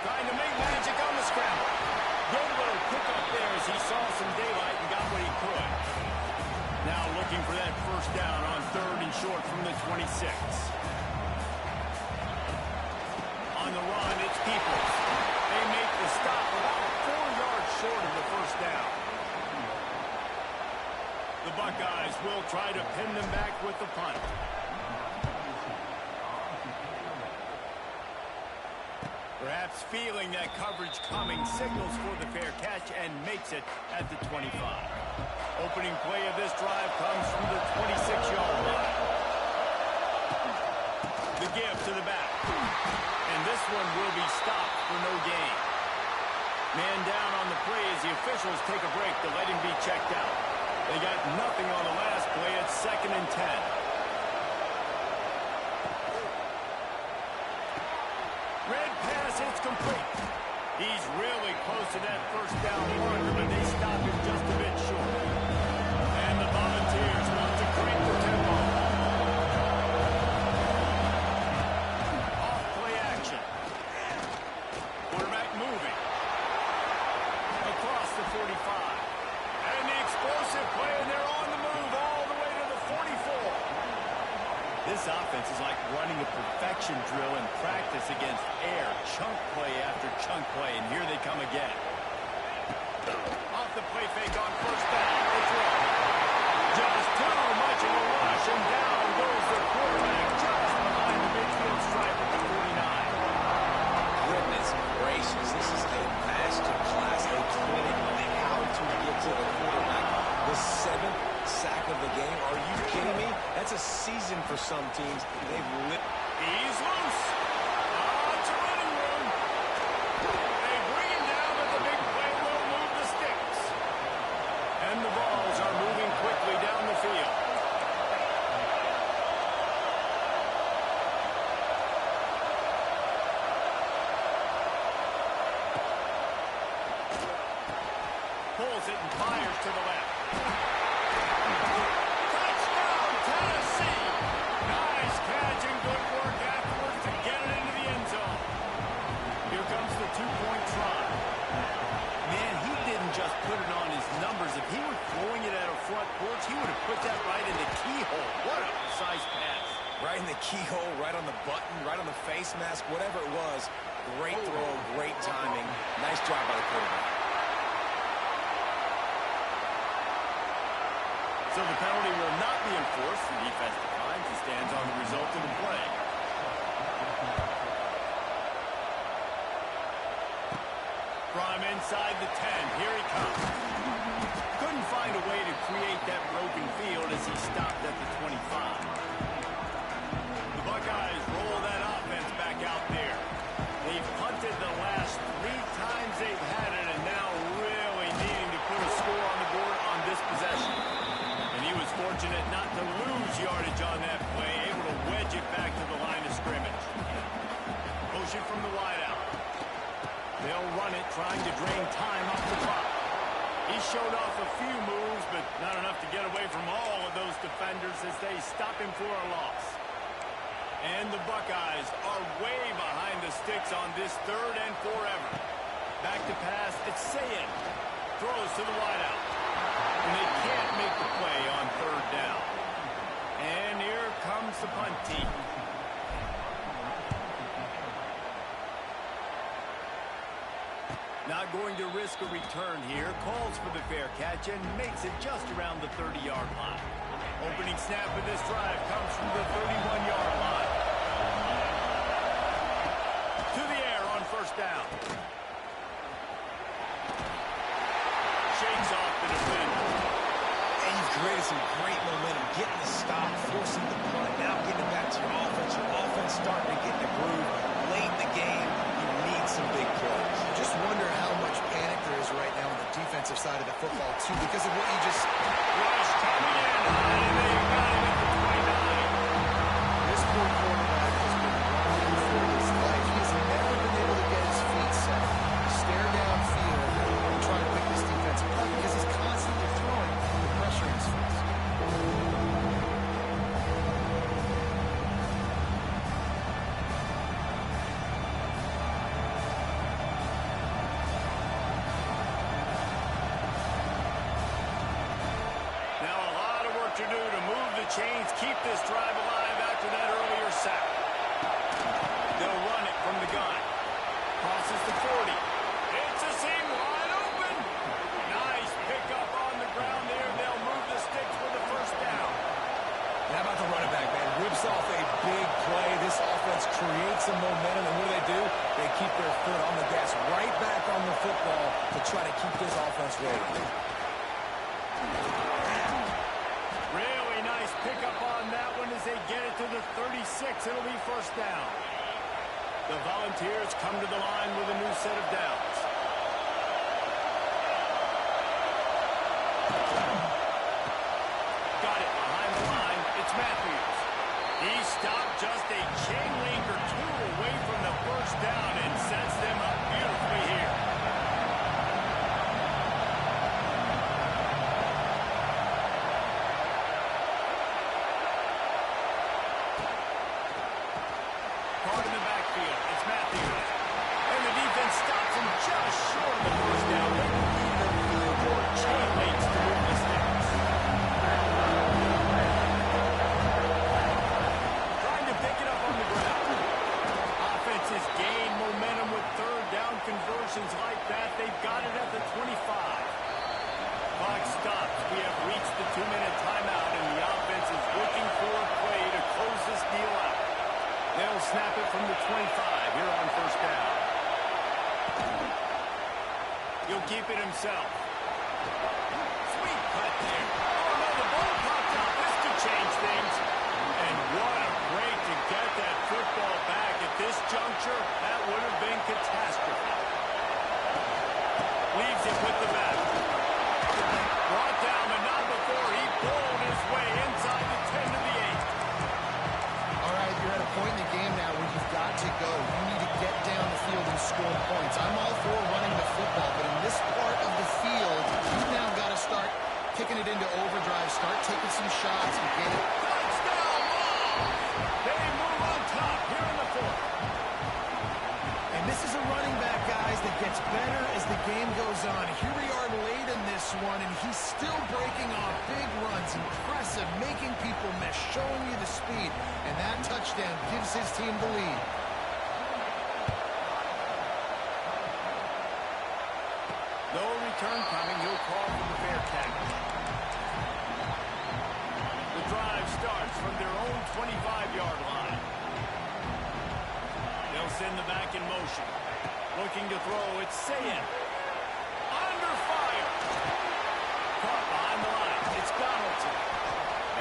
Trying to make magic on the scramble. Good little pickup there as he saw some daylight and got what he could. Now looking for that 1st down on 3rd and short from the 26. On the run, it's Peoples. They make the stop about 4 yards short of the 1st down. The Buckeyes will try to pin them back with the punt. Perhaps feeling that coverage coming, signals for the fair catch and makes it at the 25. Opening play of this drive comes from the 26-yard line. The give to the back. And this one will be stopped for no gain. Man down on the play as the officials take a break to let him be checked out. They got nothing on the last play. It's 2nd and 10. Red pass, it's complete. He's really close to that 1st down marker, but they stop him just a bit short. And the Volunteers want to crank the tempo. Off This offense is like running a perfection drill in practice against air. Chunk play after chunk play, and here they come again. Off the play fake on first down. It's wrong. Just too much of a rush, and down goes the quarterback just behind the midfield stripe at the 49. Goodness gracious, this is a master class, a clinic on how to get to the quarterback. The 7th sack of the game. Are you kidding me? That's a season for some teams. They've lit. He's loose. It's a running room. They bring him down, but the big play will move the sticks. And the balls are moving quickly down the field. Pulls it and fires to the left. Touchdown, Tennessee! Nice catch and good work afterwards to get it into the end zone. Here comes the two-point try. Man, he didn't just put it on his numbers. If he were throwing it at a front porch, he would have put that right in the keyhole. What a precise pass. Right in the keyhole, right on the button, right on the face mask, whatever it was. Great throw, great timing. Nice job by the quarterback. So the penalty will not be enforced. The defense declines and stands on the result of the play. From inside the 10, here he comes. Couldn't find a way to create that broken field as he stopped at the 25. The Buckeyes roll that offense back out there. They've punted the last 3 times they've had it, and now really needing to put a score on the board on this possession. He was fortunate not to lose yardage on that play, able to wedge it back to the line of scrimmage. Motion from the wideout. They'll run it, trying to drain time off the clock. He showed off a few moves, but not enough to get away from all of those defenders as they stop him for a loss. And the Buckeyes are way behind the sticks on this 3rd and forever. Back to pass, it's Sayin. Throws to the wideout. And they can't make the play on 3rd down. And here comes the punt team. Not going to risk a return here. Calls for the fair catch and makes it just around the 30-yard line. Opening snap of this drive comes from the 31-yard line. To the air on first down. Shakes off the defender. And you've created some great momentum, getting the stop, forcing the punt, now getting it back to your offense. Your offense starting to get in the groove. Late in the game, you need some big plays. Just wonder how much panic there is right now on the defensive side of the football, too, because of what you just... Rush coming in. And they've got him at the 29. This poor quarterback has been running for his life. He has never been able to get his feet set, stare downfield, and try to pick this defense apart because he's constantly throwing the pressure in his face. Now a lot of work to do to move the chains, keep this drive alive after that earlier sack. They'll run it from the gun. Crosses the 40. It's a seam wide open. Nice pickup on the ground there. They'll move the sticks for the first down. And how about the running back, man? Rips off a big play. This offense creates some momentum, and what do? They keep their foot on the gas, right back on the football to try to keep this offense rolling. Really nice pickup on that one as they get it to the 36. It'll be first down. The Volunteers come to the line with a new set of downs. Got it behind the line. It's Matthews. He stopped just a chain link or 2 away from the first down and sets them up beautifully here. Caught in the backfield. It's Matthews. And the defense stops him just 25 here on first down. He'll keep it himself. Sweet cut there. Oh, no, the ball popped out. This could change things. And what a break to get that football back at this juncture. That would have been catastrophe. Leaves it with the back. Brought down, but not before he pulled his way inside the 10 to the 8. All right, you're at a point in the game now where you've got to go. You need to get down the field and score points. I'm all for running the football, but in this part of the field, you've now got to start kicking it into overdrive, start taking some shots and get it. Touchdown ball! They move on top here in the fourth. And this is a running back, guys, that gets better as the game goes on. Here we are late in this one, and he's still breaking off big runs. Impressive, making people miss, showing you the speed. And that touchdown gives his team the lead. No return coming. He'll call for the fair catch. The drive starts from their own 25-yard line. They'll send the back in motion. Looking to throw. It's Sayin. Under fire. Caught behind the line. It's Donaldson.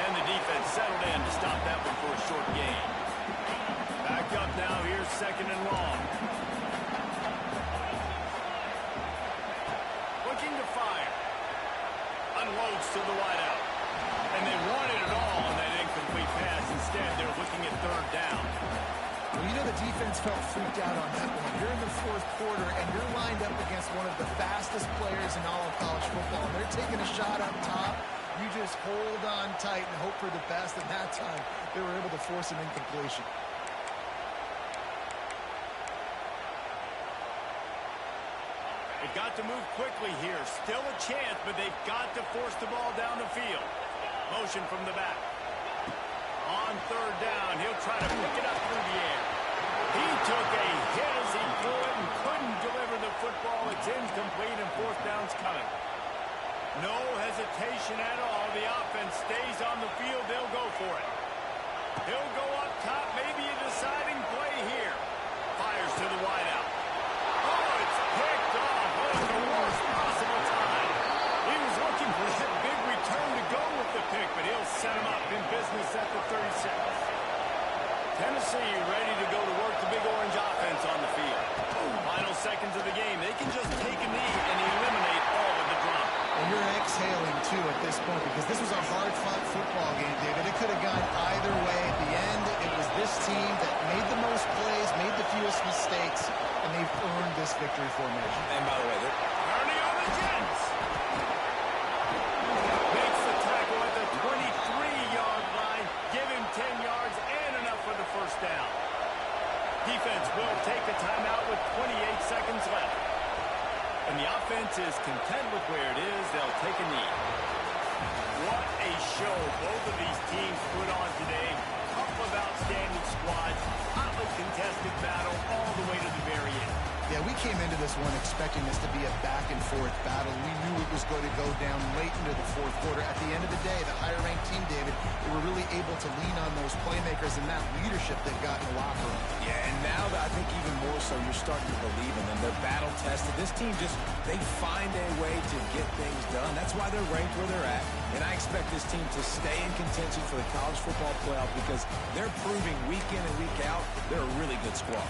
And the defense settled in to stop that one for a short gain. Back up now. Here's second and long. Looking to fire. Unloads to the wideout. And they wanted it all on that incomplete pass. Instead, they're looking at third down. Well, you know the defense felt freaked out on that one. You're in the fourth quarter, and you're lined up against one of the fastest players in all of college football. And they're taking a shot up top. You just hold on tight and hope for the best. And that time, they were able to force an incompletion. They've got to move quickly here. Still a chance, but they've got to force the ball down the field. Motion from the back. On third down, he'll try to pick it up through the air. He took a hit as he threw it and couldn't deliver the football. It's incomplete and fourth down's coming. No hesitation at all. The offense stays on the field. They'll go for it. He'll go up top. Maybe a deciding play here. Fires to the wideout. Oh, it's picked off. Oh, the worst possible time. He was looking for that big return to go with the pick, but he'll set him up in business at the 36. Tennessee ready to go to work the Big Orange offense on the field. Final seconds of the game. They can just take a knee and eliminate all of the drama. And you're exhaling, too, at this point, because this was a hard-fought football game, David. It could have gone either way. At the end, it was this team that made the most plays, made the fewest mistakes, and they've earned this victory formation. And by the way, Ernie on the Jets. Makes the tackle at the 23-yard line. Give him 10 yards and enough for the first down. Defense will take a timeout with 28 seconds left. And the offense is content with where it is. They'll take a knee. What a show both of these teams put on today. Couple of outstanding squads. Hotly contested battle all the way to the very end. Yeah, we came into this one expecting this to be a back-and-forth battle. We knew it was going to go down late into the fourth quarter. At the end of the day, the higher-ranked team, David, they were really able to lean on those playmakers and that leadership they've got in the locker room. yeah, and now I think even more so, you're starting to believe in them. They're battle-tested. This team they find a way to get things done. That's why they're ranked where they're at. And I expect this team to stay in contention for the college football playoff because they're proving week in and week out they're a really good squad.